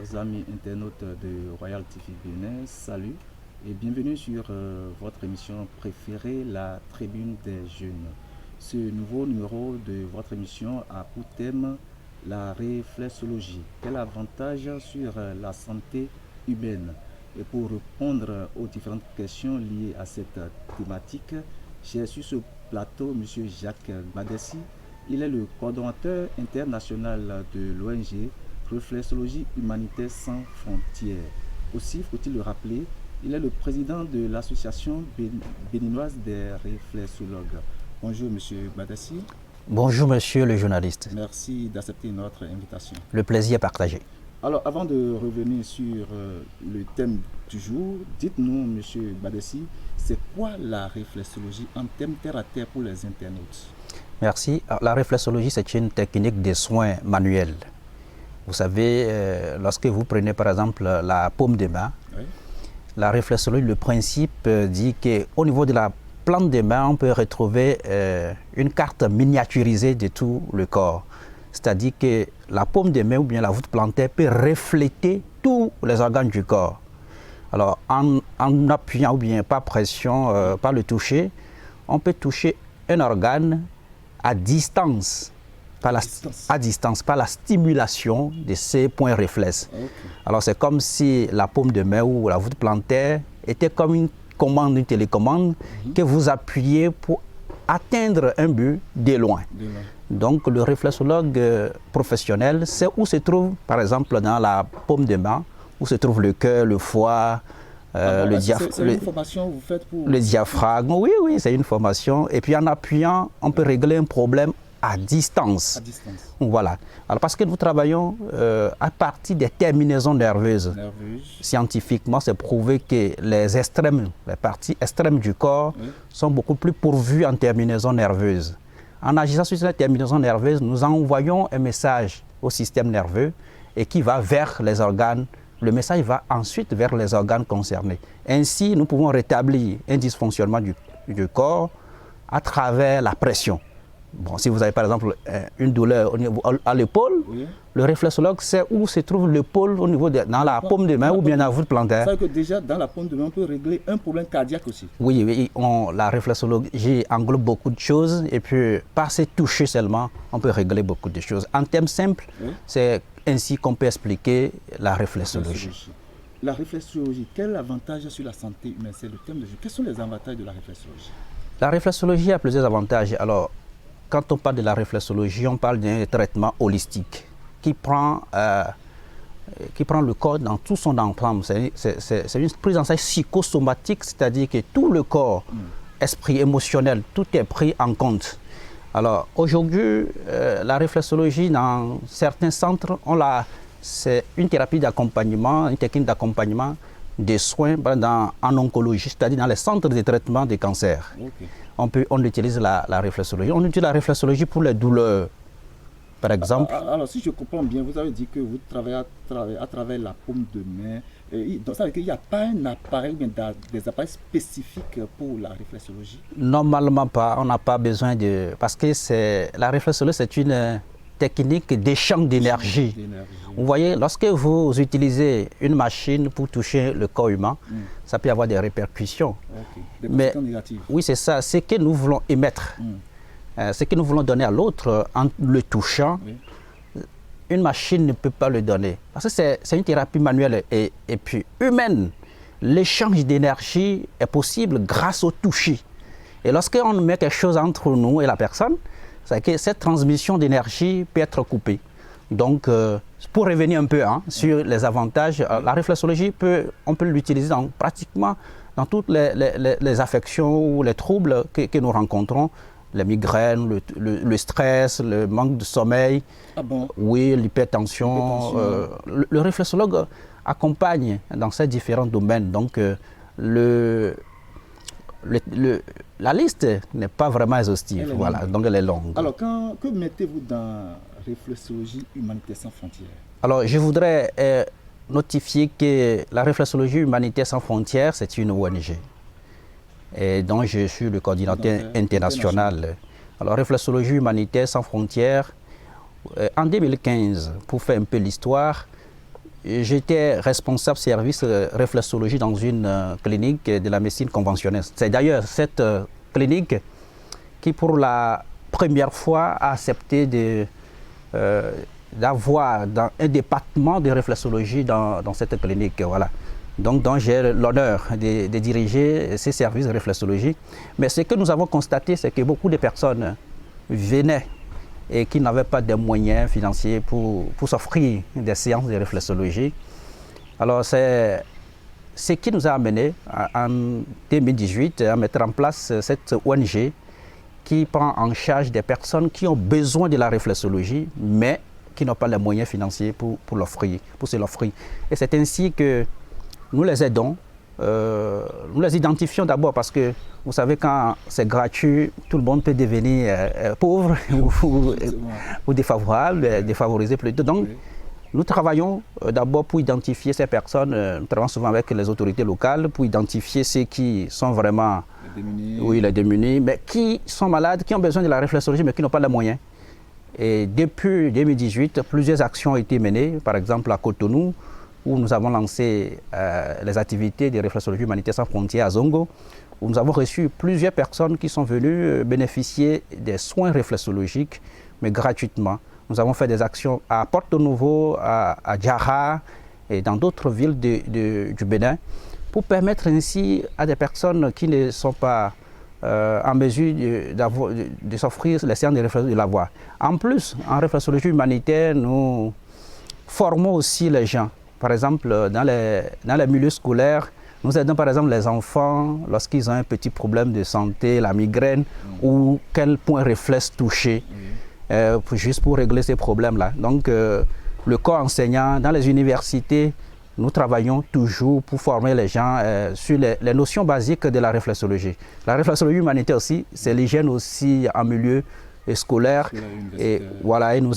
chers amis internautes de Royal TV Bénin, salut et bienvenue sur votre émission préférée, la Tribune des Jeunes. Ce nouveau numéro de votre émission a pour thème la réflexologie. Quel avantage sur la santé humaine? Et pour répondre aux différentes questions liées à cette thématique, j'ai sur ce plateau M. Jacques Badessi. Il est le coordonnateur international de l'ONG Réflexologie Humanitaire Sans Frontières. Aussi, faut-il le rappeler, il est le président de l'association béninoise des réflexologues. Bonjour M. Badessi. Bonjour monsieur le journaliste. Merci d'accepter notre invitation. Le plaisir est partagé. Alors, avant de revenir sur le thème du jour, dites-nous, M. Badessi, c'est quoi la réflexologie en termes terre à terre pour les internautes? Merci. Alors, la réflexologie, c'est une technique de soins manuels. Vous savez, lorsque vous prenez par exemple la paume de main, oui. La réflexologie, le principe dit qu'au niveau de la plante de main, on peut retrouver une carte miniaturisée de tout le corps. C'est-à-dire que la paume de main ou bien la voûte plantaire peut refléter tous les organes du corps. Alors, en appuyant ou bien par pression, par le toucher, on peut toucher un organe à distance, par la stimulation de ces points réflexes. Okay. Alors, c'est comme si la paume de main ou la voûte plantaire était comme une commande, une télécommande que vous appuyez pour atteindre un but de loin. Donc, le réflexologue professionnel sait où se trouve, par exemple, dans la paume de main, où se trouve le cœur, le foie, le diaphragme. C'est une formation que vous faites pour... Le diaphragme, oui, c'est une formation. Et puis, en appuyant, on peut régler un problème à distance. Voilà. Alors, parce que nous travaillons à partir des terminaisons nerveuses. Scientifiquement, c'est prouvé que les parties extrêmes du corps sont beaucoup plus pourvues en terminaisons nerveuses. En agissant sur cette terminaison nerveuse, nous envoyons un message au système nerveux et qui va vers les organes. Le message va ensuite vers les organes concernés. Ainsi, nous pouvons rétablir un dysfonctionnement du corps à travers la pression. Bon, si vous avez par exemple une douleur à l'épaule, le réflexologue sait où se trouve l'épaule au niveau dans la paume de main ou bien dans la voûte plantaire. Ça veut dire que déjà dans la paume de main, on peut régler un problème cardiaque aussi. Oui, la réflexologie englobe beaucoup de choses et puis par ces toucher seulement, on peut régler beaucoup de choses. En termes simples, c'est ainsi qu'on peut expliquer la réflexologie. La réflexologie, quel avantage sur la santé humaine? C'est le thème de jeu. Quels sont les avantages de la réflexologie? La réflexologie a plusieurs avantages. Alors, quand on parle de la réflexologie, on parle d'un traitement holistique qui prend le corps dans tout son ensemble. C'est une prise en charge psychosomatique, c'est-à-dire que tout le corps, esprit, émotionnel, tout est pris en compte. Alors aujourd'hui, la réflexologie dans certains centres, c'est une thérapie d'accompagnement, une technique d'accompagnement des soins en oncologie, c'est-à-dire dans les centres de traitement des cancers. Okay. On utilise la réflexologie. On utilise la réflexologie pour les douleurs, par exemple. Alors, si je comprends bien, vous avez dit que vous travaillez à travers la paume de main. Donc, ça veut dire qu'il n'y a pas un appareil, des appareils spécifiques pour la réflexologie? Normalement pas. On n'a pas besoin de... Parce que la réflexologie, c'est une technique d'échange d'énergie. Vous voyez, lorsque vous utilisez une machine pour toucher le corps humain, ça peut avoir des répercussions. Des conséquences négatives. Oui, c'est ça. Ce que nous voulons émettre, ce que nous voulons donner à l'autre en le touchant, une machine ne peut pas le donner. Parce que c'est une thérapie manuelle et puis humaine. L'échange d'énergie est possible grâce au toucher. Et lorsqu'on met quelque chose entre nous et la personne, c'est que cette transmission d'énergie peut être coupée. Donc, pour revenir un peu sur les avantages, la réflexologie, on peut l'utiliser pratiquement dans toutes les affections ou les troubles que nous rencontrons, les migraines, le stress, le manque de sommeil, oui, l'hypertension. Le réflexologue accompagne dans ces différents domaines. Donc, la liste n'est pas vraiment exhaustive, voilà, donc elle est longue. Alors, que mettez-vous dans Réflexologie Humanitaire Sans Frontières? Alors, je voudrais notifier que la Réflexologie Humanitaire Sans Frontières, c'est une ONG, et dont je suis le coordinateur international. Alors, Réflexologie Humanitaire Sans Frontières, en 2015, pour faire un peu l'histoire, j'étais responsable service réflexologie dans une clinique de la médecine conventionnelle. C'est d'ailleurs cette clinique qui, pour la première fois, a accepté d'avoir un département de réflexologie dans cette clinique. Voilà. Donc j'ai l'honneur de diriger ces services de réflexologie. Mais ce que nous avons constaté, c'est que beaucoup de personnes venaient et qui n'avaient pas de moyens financiers pour s'offrir des séances de réflexologie. Alors c'est ce qui nous a amené en 2018 à mettre en place cette ONG qui prend en charge des personnes qui ont besoin de la réflexologie, mais qui n'ont pas les moyens financiers pour se l'offrir. Et c'est ainsi que nous les aidons, nous les identifions d'abord parce que, vous savez, quand c'est gratuit, tout le monde peut devenir pauvre ou défavorable, défavorisé plutôt. Donc, nous travaillons d'abord pour identifier ces personnes, nous travaillons souvent avec les autorités locales pour identifier ceux qui sont vraiment les démunis, mais qui sont malades, qui ont besoin de la réflexologie, mais qui n'ont pas les moyens. Et depuis 2018, plusieurs actions ont été menées, par exemple à Cotonou, où nous avons lancé les activités de réflexologie humanitaire sans frontières à Zongo, où nous avons reçu plusieurs personnes qui sont venues bénéficier des soins réflexologiques, mais gratuitement. Nous avons fait des actions à Porto Novo, à Djara et dans d'autres villes du Bénin, pour permettre ainsi à des personnes qui ne sont pas en mesure de s'offrir les séances de réflexologie de l'avoir. En plus, en réflexologie humanitaire, nous formons aussi les gens. Par exemple, dans les milieux scolaires, nous aidons par exemple les enfants lorsqu'ils ont un petit problème de santé, la migraine, ou quel point réflexe toucher, juste pour régler ces problèmes-là. Donc, le corps enseignant, dans les universités, nous travaillons toujours pour former les gens sur les notions basiques de la réflexologie. La réflexologie humanitaire aussi, c'est l'hygiène aussi en milieu scolaire. Et voilà, et nous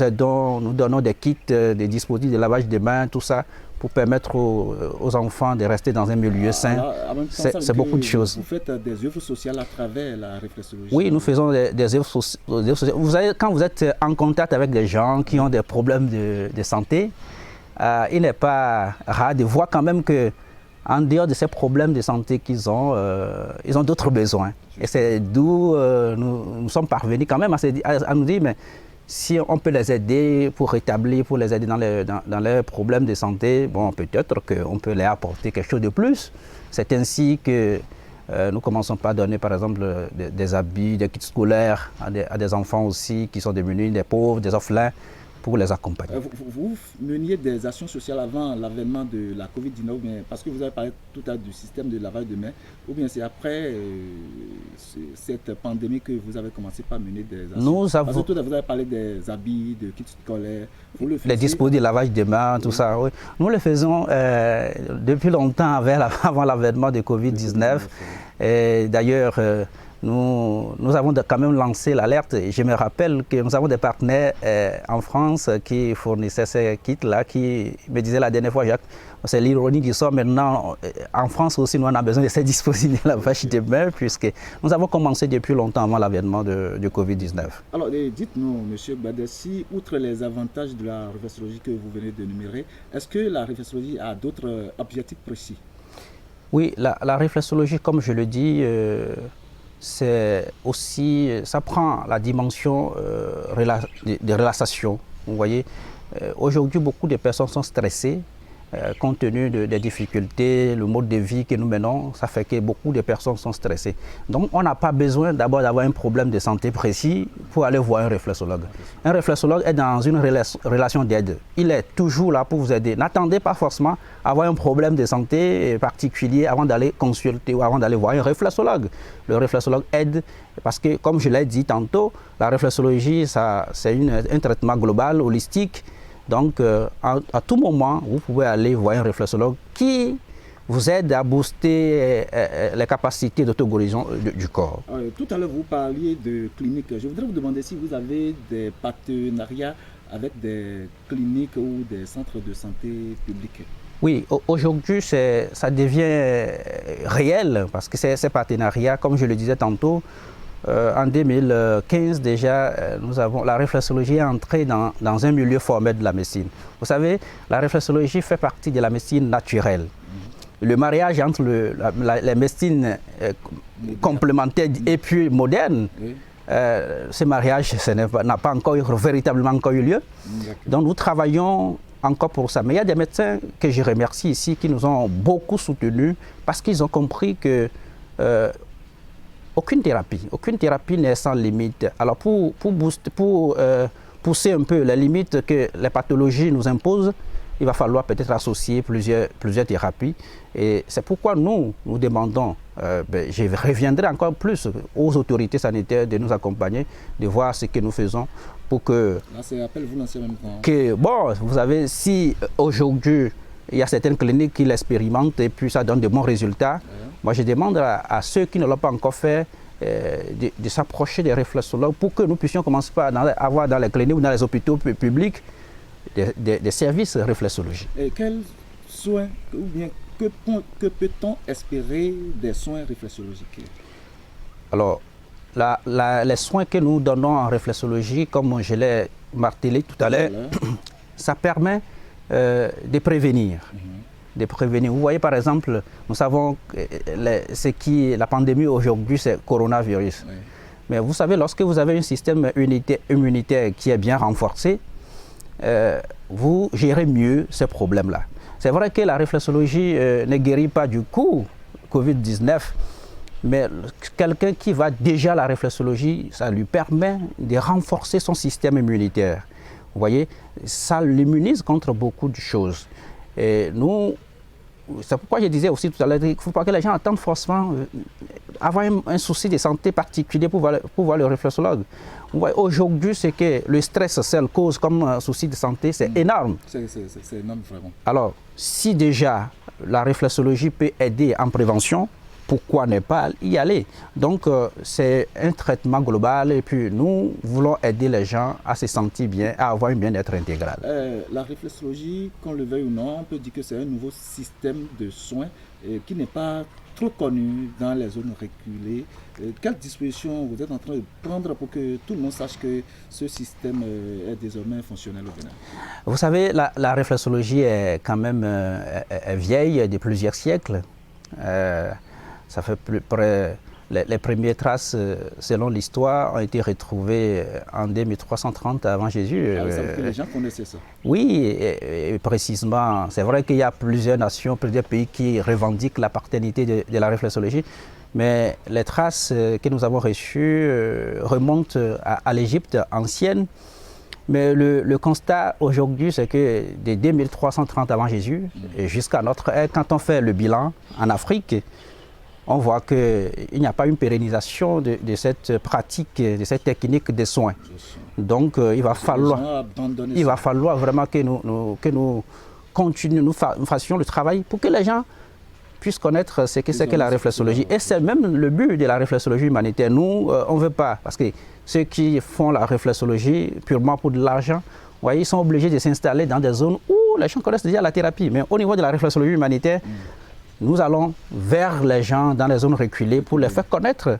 donnons des kits, des dispositifs de lavage des mains, tout ça, pour permettre aux enfants de rester dans un milieu sain. C'est beaucoup de choses. Vous faites des œuvres sociales à travers la réflexologie? Oui, nous faisons des œuvres sociales. Vous savez, quand vous êtes en contact avec des gens qui ont des problèmes de santé, il n'est pas rare de voir quand même qu'en dehors de ces problèmes de santé qu'ils ont, ils ont d'autres besoins. Et c'est d'où nous sommes parvenus quand même à nous dire, mais si on peut les aider pour rétablir, pour les aider dans leurs problèmes de santé, bon, peut-être qu'on peut leur apporter quelque chose de plus. C'est ainsi que nous commençons par donner, par exemple, des habits, des kits scolaires à des enfants aussi qui sont démunis, des pauvres, des orphelins, pour les accompagner. Vous meniez des actions sociales avant l'avènement de la Covid-19, parce que vous avez parlé tout à l'heure du système de lavage de mains, ou bien c'est après cette pandémie que vous avez commencé par mener des actions? Parce que tout à l'heure, vous avez parlé des habits, de kits scolaires. Les dispositifs de lavage de mains, tout ça, oui. Nous le faisons depuis longtemps avant l'avènement de Covid-19. D'ailleurs, nous avons quand même lancé l'alerte. Je me rappelle que nous avons des partenaires en France qui fournissaient ces kits-là, qui me disaient la dernière fois, Jacques, c'est l'ironie du sort maintenant. En France aussi, nous on a besoin de ces dispositifs de lavage de mains, puisque nous avons commencé depuis longtemps avant l'avènement du Covid-19. Alors, dites-nous, M. Badessi, outre les avantages de la réflexologie que vous venez d'énumérer, est-ce que la réflexologie a d'autres objectifs précis? Oui, la réflexologie, comme je le dis, c'est aussi, ça prend la dimension de relaxation. Vous voyez, aujourd'hui, beaucoup de personnes sont stressées compte tenu des difficultés, le mode de vie que nous menons, ça fait que beaucoup de personnes sont stressées. Donc, on n'a pas besoin d'abord d'avoir un problème de santé précis pour aller voir un réflexologue. Un réflexologue est dans une relation d'aide. Il est toujours là pour vous aider. N'attendez pas forcément à avoir un problème de santé particulier avant d'aller consulter ou avant d'aller voir un réflexologue. Le réflexologue aide parce que, comme je l'ai dit tantôt, la réflexologie, c'est un traitement global, holistique. Donc, à tout moment, vous pouvez aller voir un réflexologue qui vous aide à booster les capacités d'auto-guérison du corps. Tout à l'heure, vous parliez de cliniques. Je voudrais vous demander si vous avez des partenariats avec des cliniques ou des centres de santé publics. Oui, aujourd'hui, ça devient réel parce que ces partenariats, comme je le disais tantôt, en 2015 déjà, la réflexologie est entrée dans un milieu formel de la médecine. Vous savez, la réflexologie fait partie de la médecine naturelle. Le mariage entre les médecines complémentaires et puis modernes, ce mariage n'a pas encore véritablement eu lieu. Donc nous travaillons encore pour ça. Mais il y a des médecins que je remercie ici qui nous ont beaucoup soutenus parce qu'ils ont compris que aucune thérapie n'est sans limite. Alors pour pousser un peu les limites que les pathologies nous imposent, il va falloir peut-être associer plusieurs thérapies. Et c'est pourquoi nous demandons, je reviendrai encore plus aux autorités sanitaires de nous accompagner, de voir ce que nous faisons pour que... Là, c'est appel vous lancez en même temps. Que, bon, vous savez, si aujourd'hui, il y a certaines cliniques qui l'expérimentent et puis ça donne de bons résultats, moi je demande à ceux qui ne l'ont pas encore fait de s'approcher des réflexologues pour que nous puissions commencer par avoir dans les cliniques ou dans les hôpitaux publics des services réflexologie. Et quels soins, ou bien que peut-on espérer des soins réflexologiques? Alors, les soins que nous donnons en réflexologie, comme je l'ai martelé tout à l'heure, ça permet de prévenir. De prévenir. Vous voyez par exemple, nous savons la pandémie aujourd'hui, c'est le coronavirus. Oui. Mais vous savez, lorsque vous avez un système immunitaire qui est bien renforcé, vous gérez mieux ces problèmes-là. C'est vrai que la réflexologie ne guérit pas du coup Covid-19, mais quelqu'un qui va déjà à la réflexologie, ça lui permet de renforcer son système immunitaire. Vous voyez, ça l'immunise contre beaucoup de choses. Et nous, c'est pourquoi je disais aussi tout à l'heure qu'il ne faut pas que les gens attendent forcément avoir un souci de santé particulier pour voir le réflexologue. Aujourd'hui, c'est que le stress, c'est la cause comme souci de santé, c'est énorme. C'est énorme, vraiment. Alors, si déjà la réflexologie peut aider en prévention, pourquoi ne pas y aller? Donc, c'est un traitement global et puis nous voulons aider les gens à se sentir bien, à avoir un bien-être intégral. La réflexologie, qu'on le veuille ou non, on peut dire que c'est un nouveau système de soins qui n'est pas trop connu dans les zones reculées. Quelles dispositions vous êtes en train de prendre pour que tout le monde sache que ce système est désormais fonctionnel au Bénin? Vous savez, la réflexologie est quand même est vieille de plusieurs siècles. Ça fait près, les premières traces, selon l'histoire, ont été retrouvées en 2330 avant Jésus. Vous savez que les gens connaissaient ça? Oui, et précisément. C'est vrai qu'il y a plusieurs nations, plusieurs pays qui revendiquent la paternité de la réflexologie, mais les traces que nous avons reçues remontent à l'Égypte ancienne. Mais le constat aujourd'hui, c'est que de 2330 avant Jésus jusqu'à notre ère, quand on fait le bilan en Afrique, on voit qu'il n'y a pas une pérennisation de cette pratique, de cette technique de soins. Donc il va falloir vraiment que nous continuions, nous fassions le travail pour que les gens puissent connaître ce que c'est que la réflexologie. Et c'est même le but de la réflexologie humanitaire. Nous, on ne veut pas, parce que ceux qui font la réflexologie purement pour de l'argent, vous voyez, ils sont obligés de s'installer dans des zones où les gens connaissent déjà la thérapie. Mais au niveau de la réflexologie humanitaire, nous allons vers les gens dans les zones reculées pour les faire connaître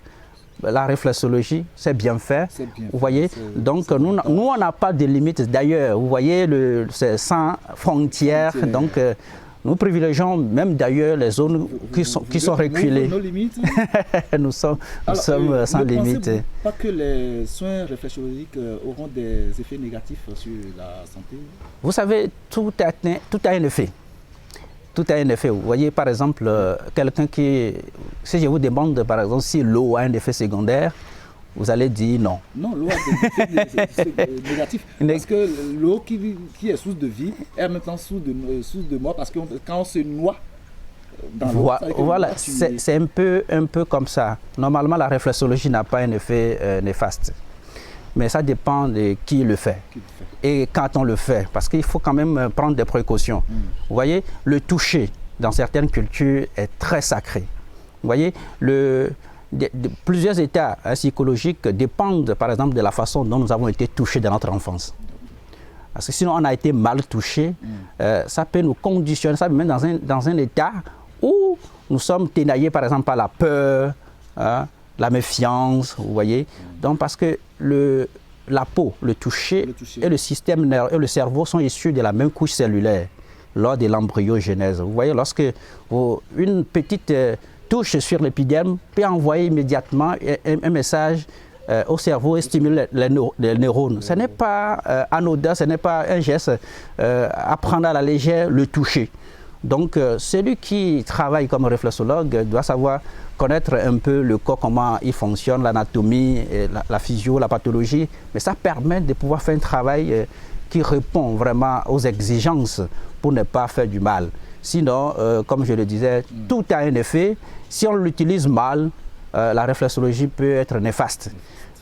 la réflexologie, c'est bien fait. Vous voyez, donc nous on n'a pas de limites. D'ailleurs, vous voyez, c'est sans frontières. Donc nous privilégions même d'ailleurs les zones qui sont reculées. Nos limites. nous sommes sans limite. Pas que les soins réflexologiques auront des effets négatifs sur la santé? Vous savez, tout a un effet. Tout a un effet. Vous voyez, par exemple, quelqu'un qui... Si je vous demande, par exemple, si l'eau a un effet secondaire, vous allez dire non. Non, l'eau a des effets négatifs. Parce que l'eau qui est source de vie est en même temps source de mort. Parce que quand on se noie dans l'eau... Voilà, c'est un peu comme ça. Normalement, la réflexologie n'a pas un effet néfaste. Mais ça dépend de qui le fait. Et quand on le fait, parce qu'il faut quand même prendre des précautions. Vous voyez, le toucher dans certaines cultures est très sacré. Vous voyez, plusieurs états psychologiques dépendent par exemple de la façon dont nous avons été touchés dans notre enfance. Parce que sinon on a été mal touché, ça peut nous conditionner, ça peut mettre dans un état où nous sommes ténaillés par exemple par la peur, la méfiance, vous voyez. Donc parce que la peau, le toucher et le système nerveux et le cerveau sont issus de la même couche cellulaire lors de l'embryogenèse. Vous voyez, lorsque une petite touche sur l'épiderme peut envoyer immédiatement un message au cerveau et stimuler les neurones. Ce n'est pas anodin, ce n'est pas un geste à prendre à la légère, le toucher. Donc, celui qui travaille comme réflexologue doit savoir connaître un peu le corps, comment il fonctionne, l'anatomie, la physio, la pathologie. Mais ça permet de pouvoir faire un travail qui répond vraiment aux exigences pour ne pas faire du mal. Sinon, comme je le disais, tout a un effet. Si on l'utilise mal, la réflexologie peut être néfaste.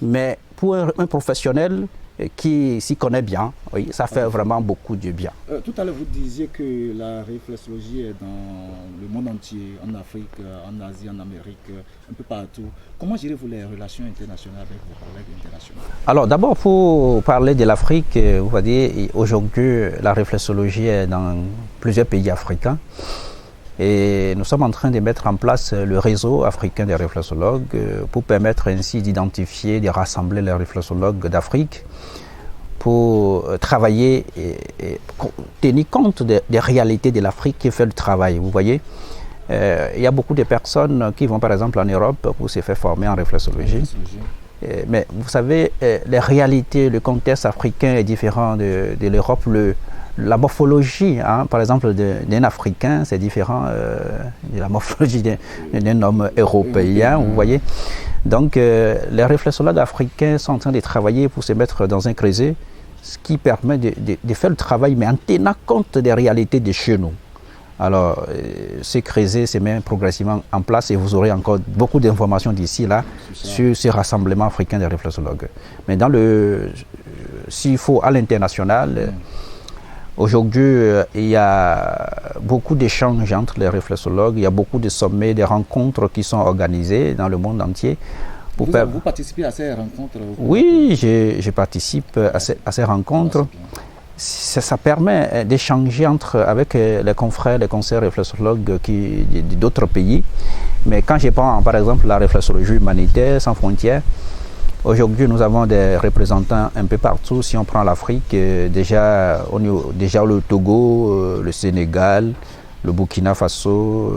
Mais pour un professionnel qui s'y connaît bien, oui, ça fait vraiment beaucoup de bien. Tout à l'heure, vous disiez que la réflexologie est dans le monde entier, en Afrique, en Asie, en Amérique, un peu partout. Comment gérez-vous les relations internationales avec vos collègues internationaux? Alors d'abord, pour parler de l'Afrique, vous voyez, aujourd'hui, la réflexologie est dans plusieurs pays africains. Et nous sommes en train de mettre en place le réseau africain des réflexologues pour permettre ainsi d'identifier, de rassembler les réflexologues d'Afrique pour travailler et tenir compte des réalités de l'Afrique qui fait le travail. Vous voyez, il y a beaucoup de personnes qui vont par exemple en Europe pour se faire former en réflexologie. Mais vous savez, les réalités, le contexte africain est différent de l'Europe. La morphologie, hein, par exemple, d'un Africain, c'est différent de la morphologie d'un homme européen, vous voyez. Donc, les réflexologues africains sont en train de travailler pour se mettre dans un creuset, ce qui permet de faire le travail, mais en tenant compte des réalités de chez nous. Alors, ce creuset se met progressivement en place et vous aurez encore beaucoup d'informations d'ici là sur ce rassemblement africain des réflexologues. Mais s'il faut à l'international, aujourd'hui, il y a beaucoup d'échanges entre les réflexologues, il y a beaucoup de sommets, de rencontres qui sont organisées dans le monde entier. Vous participez à ces rencontres? Oui, je participe à ces rencontres. Ça permet d'échanger avec les confrères, les conseillers réflexologues d'autres pays. Mais quand je prends par exemple la réflexologie humanitaire sans frontières, aujourd'hui, nous avons des représentants un peu partout. Si on prend l'Afrique, déjà le Togo, le Sénégal, le Burkina Faso,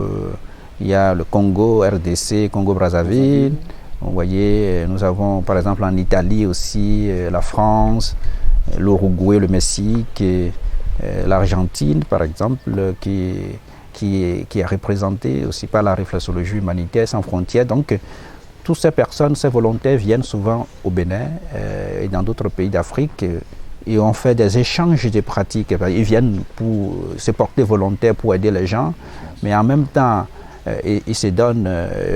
il y a le Congo, RDC, Congo-Brazzaville. Vous voyez, nous avons par exemple en Italie aussi la France, l'Uruguay, le Mexique, l'Argentine par exemple, qui est représentée aussi par la réflexologie humanitaire sans frontières. Donc, toutes ces personnes, ces volontaires viennent souvent au Bénin et dans d'autres pays d'Afrique et on fait des échanges de pratiques. Ils viennent pour se porter volontaires pour aider les gens, mais en même temps, ils se donnent,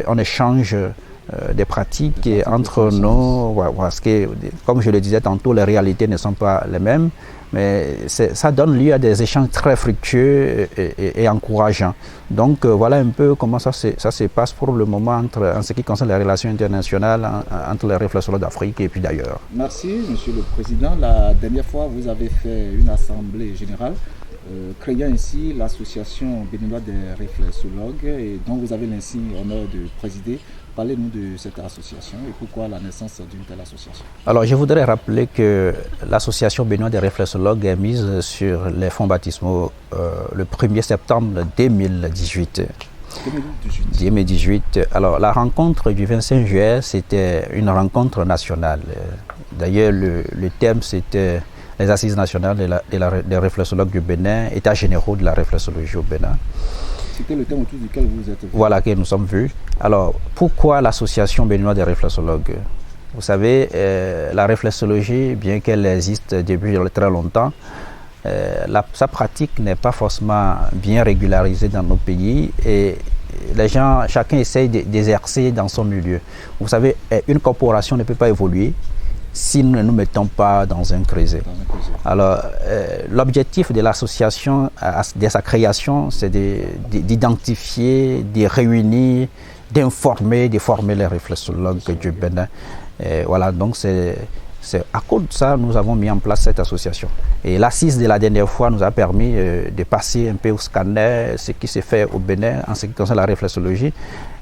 on échange des pratiques entre nous, parce que, comme je le disais tantôt, les réalités ne sont pas les mêmes, mais ça donne lieu à des échanges très fructueux et encourageants. Donc voilà un peu comment ça se passe pour le moment en ce qui concerne les relations internationales entre les réflexologues d'Afrique et puis d'ailleurs. Merci, Monsieur le Président. La dernière fois, vous avez fait une assemblée générale créant ainsi l'association béninoise des réflexologues et dont vous avez l'insigne honneur de présider. Parlez-nous de cette association et pourquoi la naissance d'une telle association. Alors, je voudrais rappeler que l'association béninoise des réflexologues est mise sur les fonds baptismaux le 1er septembre 2018. 2018. Alors, la rencontre du 25 juillet, c'était une rencontre nationale. D'ailleurs, le thème, c'était les assises nationales des réflexologues du Bénin, états généraux de la réflexologie au Bénin. C'était le thème autour duquel vous êtes vus. Voilà, que nous sommes vus. Alors, pourquoi l'association béninoise des réflexologues? Vous savez, la réflexologie, bien qu'elle existe depuis très longtemps, sa pratique n'est pas forcément bien régularisée dans nos pays et les gens, chacun essaye d'exercer dans son milieu. Vous savez, une corporation ne peut pas évoluer si nous ne nous mettons pas dans un creuset. Alors, l'objectif de l'association, de sa création, c'est d'identifier, de réunir, d'informer, de former les réflexologues du Bénin. Et voilà, donc c'est à cause de ça nous avons mis en place cette association. Et l'assise de la dernière fois nous a permis de passer un peu au scanner ce qui s'est fait au Bénin en ce qui concerne la réflexologie.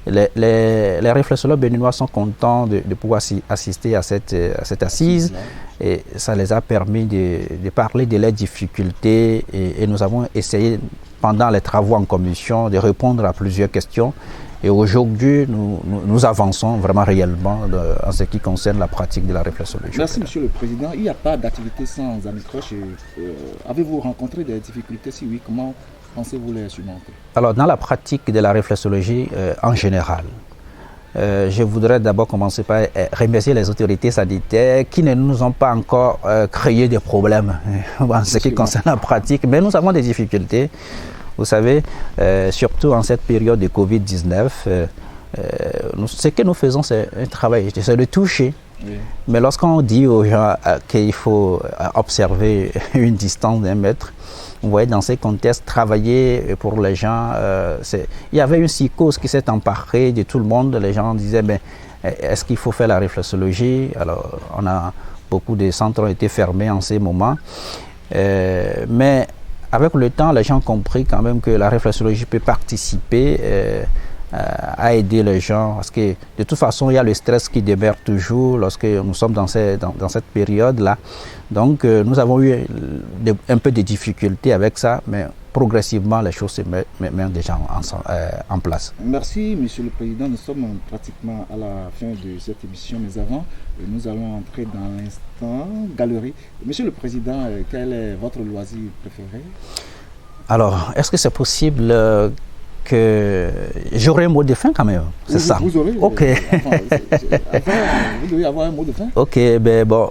Les réflexologues béninois sont contents de pouvoir assister à cette assise et ça les a permis de parler de leurs difficultés et nous avons essayé pendant les travaux en commission de répondre à plusieurs questions. Et aujourd'hui, nous avançons vraiment réellement en ce qui concerne la pratique de la réflexologie. Merci, Monsieur le Président. Il n'y a pas d'activité sans anicroche. Avez-vous rencontré des difficultés? Si oui, comment pensez-vous les surmonter? Alors, dans la pratique de la réflexologie en général, je voudrais d'abord commencer par remercier les autorités sanitaires qui ne nous ont pas encore créé des problèmes en ce qui concerne la pratique, mais nous avons des difficultés. Vous savez, surtout en cette période de Covid-19, ce que nous faisons, c'est un travail, c'est de toucher. Oui. Mais lorsqu'on dit aux gens qu'il faut observer une distance d'1 mètre, vous voyez, dans ces contextes, travailler pour les gens, il y avait une psychose qui s'est emparée de tout le monde. Les gens disaient, mais est-ce qu'il faut faire la réflexologie? Alors, beaucoup de centres ont été fermés en ces moments. Mais avec le temps, les gens ont compris quand même que la réflexologie peut participer à aider les gens. Parce que de toute façon, il y a le stress qui demeure toujours lorsque nous sommes dans cette période-là. Donc, nous avons eu un peu de difficultés avec ça, mais progressivement, les choses se mettent déjà en place. Merci, Monsieur le Président. Nous sommes pratiquement à la fin de cette émission, mais avant, nous allons entrer dans l'instant galerie. Monsieur le Président, quel est votre loisir préféré? Alors, est-ce que c'est possible que j'aurai un mot de fin quand même? C'est ça. Vous aurez. Ok. Vous devez avoir un mot de fin. Ok, ben bon,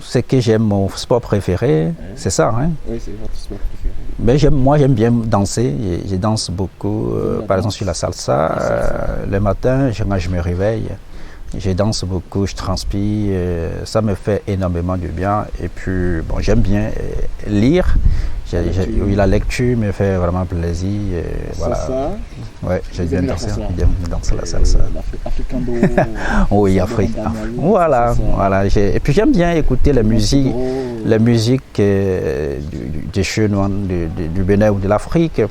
c'est que j'aime mon sport préféré, c'est ça, hein? Oui, c'est votre sport préféré. Mais moi, j'aime bien danser. Je danse beaucoup, par exemple sur la salsa. Le matin, quand je me réveille, je danse beaucoup, je transpire. Ça me fait énormément de bien. Et puis, bon, j'aime bien lire. Oui, la lecture me fait vraiment plaisir. Voilà. Salsa? Oui, j'aime bien danser. J'aime danser la salsa. Africando. Oui, Afrique. Voilà, voilà. Et puis j'aime bien écouter la musique des chenois du Bénin ou de l'Afrique,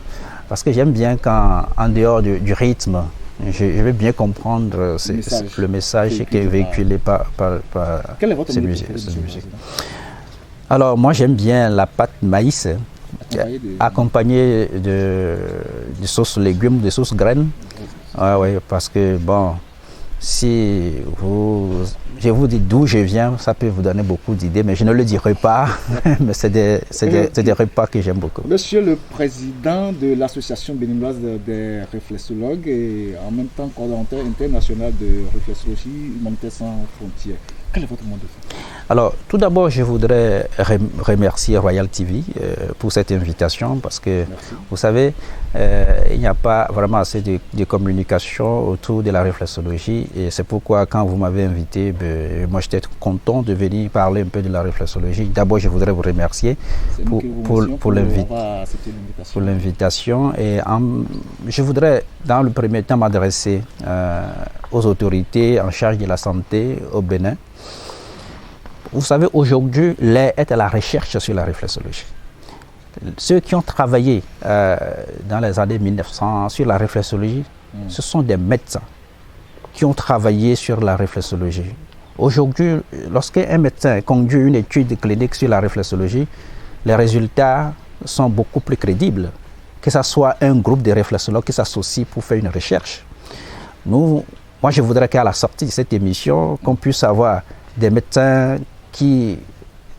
parce que j'aime bien quand, en dehors du rythme, je veux bien comprendre le message qui est véhiculé par ces musiques. Alors moi j'aime bien la pâte maïs accompagnée de sauce légumes, de sauce graines. Oui, parce que bon, si je vous dis d'où je viens, ça peut vous donner beaucoup d'idées, mais je ne le dirai pas. Mais c'est des repas que j'aime beaucoup. Monsieur le Président de l'Association béninoise des réflexologues et en même temps coordonnateur international de réflexologie humanitaire sans frontières. Quel est votre mot de fin? Alors, tout d'abord, je voudrais remercier Royal TV pour cette invitation parce que, vous savez, il n'y a pas vraiment assez de communication autour de la réflexologie et c'est pourquoi, quand vous m'avez invité, moi, j'étais content de venir parler un peu de la réflexologie. D'abord, je voudrais vous remercier pour l'invitation et je voudrais, dans le premier temps, m'adresser aux autorités en charge de la santé au Bénin. Vous savez, aujourd'hui, l'air est à la recherche sur la réflexologie. Ceux qui ont travaillé dans les années 1900 sur la réflexologie, ce sont des médecins qui ont travaillé sur la réflexologie. Aujourd'hui, lorsqu'un médecin conduit une étude clinique sur la réflexologie, les résultats sont beaucoup plus crédibles. Que ce soit un groupe de réflexologues qui s'associe pour faire une recherche. Moi, je voudrais qu'à la sortie de cette émission, qu'on puisse avoir des médecins qui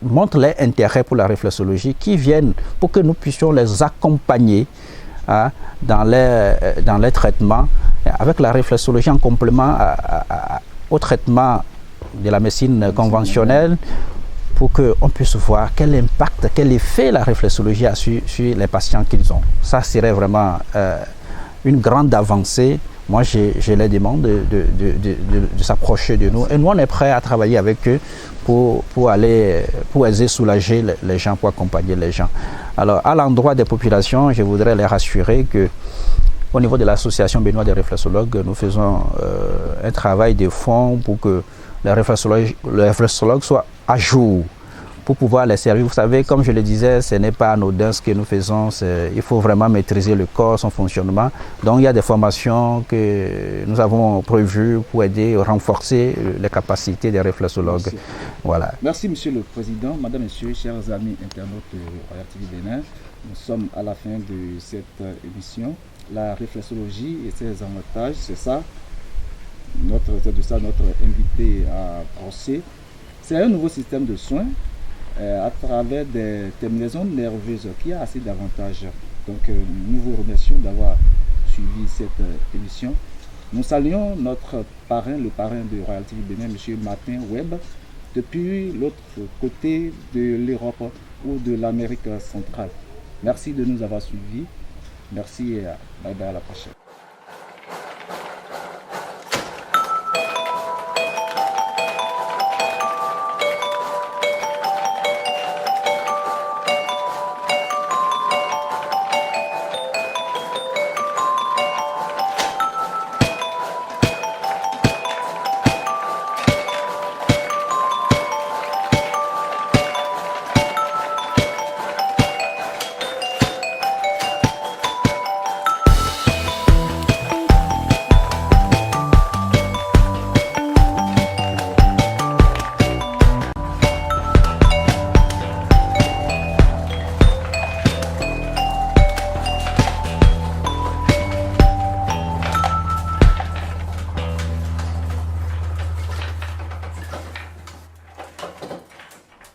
montrent leur intérêt pour la réflexologie, qui viennent pour que nous puissions les accompagner dans les traitements avec la réflexologie en complément au traitement de la médecine conventionnelle pour qu'on puisse voir quel impact, quel effet la réflexologie a sur les patients qu'ils ont. Ça serait vraiment une grande avancée. Moi, je les demande de s'approcher de nous. Et nous, on est prêts à travailler avec eux pour essayer de soulager les gens, pour accompagner les gens. Alors, à l'endroit des populations, je voudrais les rassurer qu'au niveau de l'association béninoise des réflexologues, nous faisons un travail de fond pour que les réflexologues soient à jour pour pouvoir les servir. Vous savez, comme je le disais, ce n'est pas anodin ce que nous faisons. Il faut vraiment maîtriser le corps, son fonctionnement. Donc, il y a des formations que nous avons prévues pour aider à renforcer les capacités des réflexologues. Merci. Voilà. Merci, Monsieur le Président, Madame, Messieurs, chers amis internautes de Royal TV Bénin. Nous sommes à la fin de cette émission. La réflexologie et ses avantages, c'est ça. Notre invité à penser. C'est un nouveau système de soins à travers des terminaisons nerveuses qui a assez d'avantages. Donc, nous vous remercions d'avoir suivi cette émission. Nous saluons notre parrain, le parrain de Royal TV Bénin, M. Martin Webb, depuis l'autre côté de l'Europe ou de l'Amérique centrale. Merci de nous avoir suivis. Merci et bye bye à la prochaine.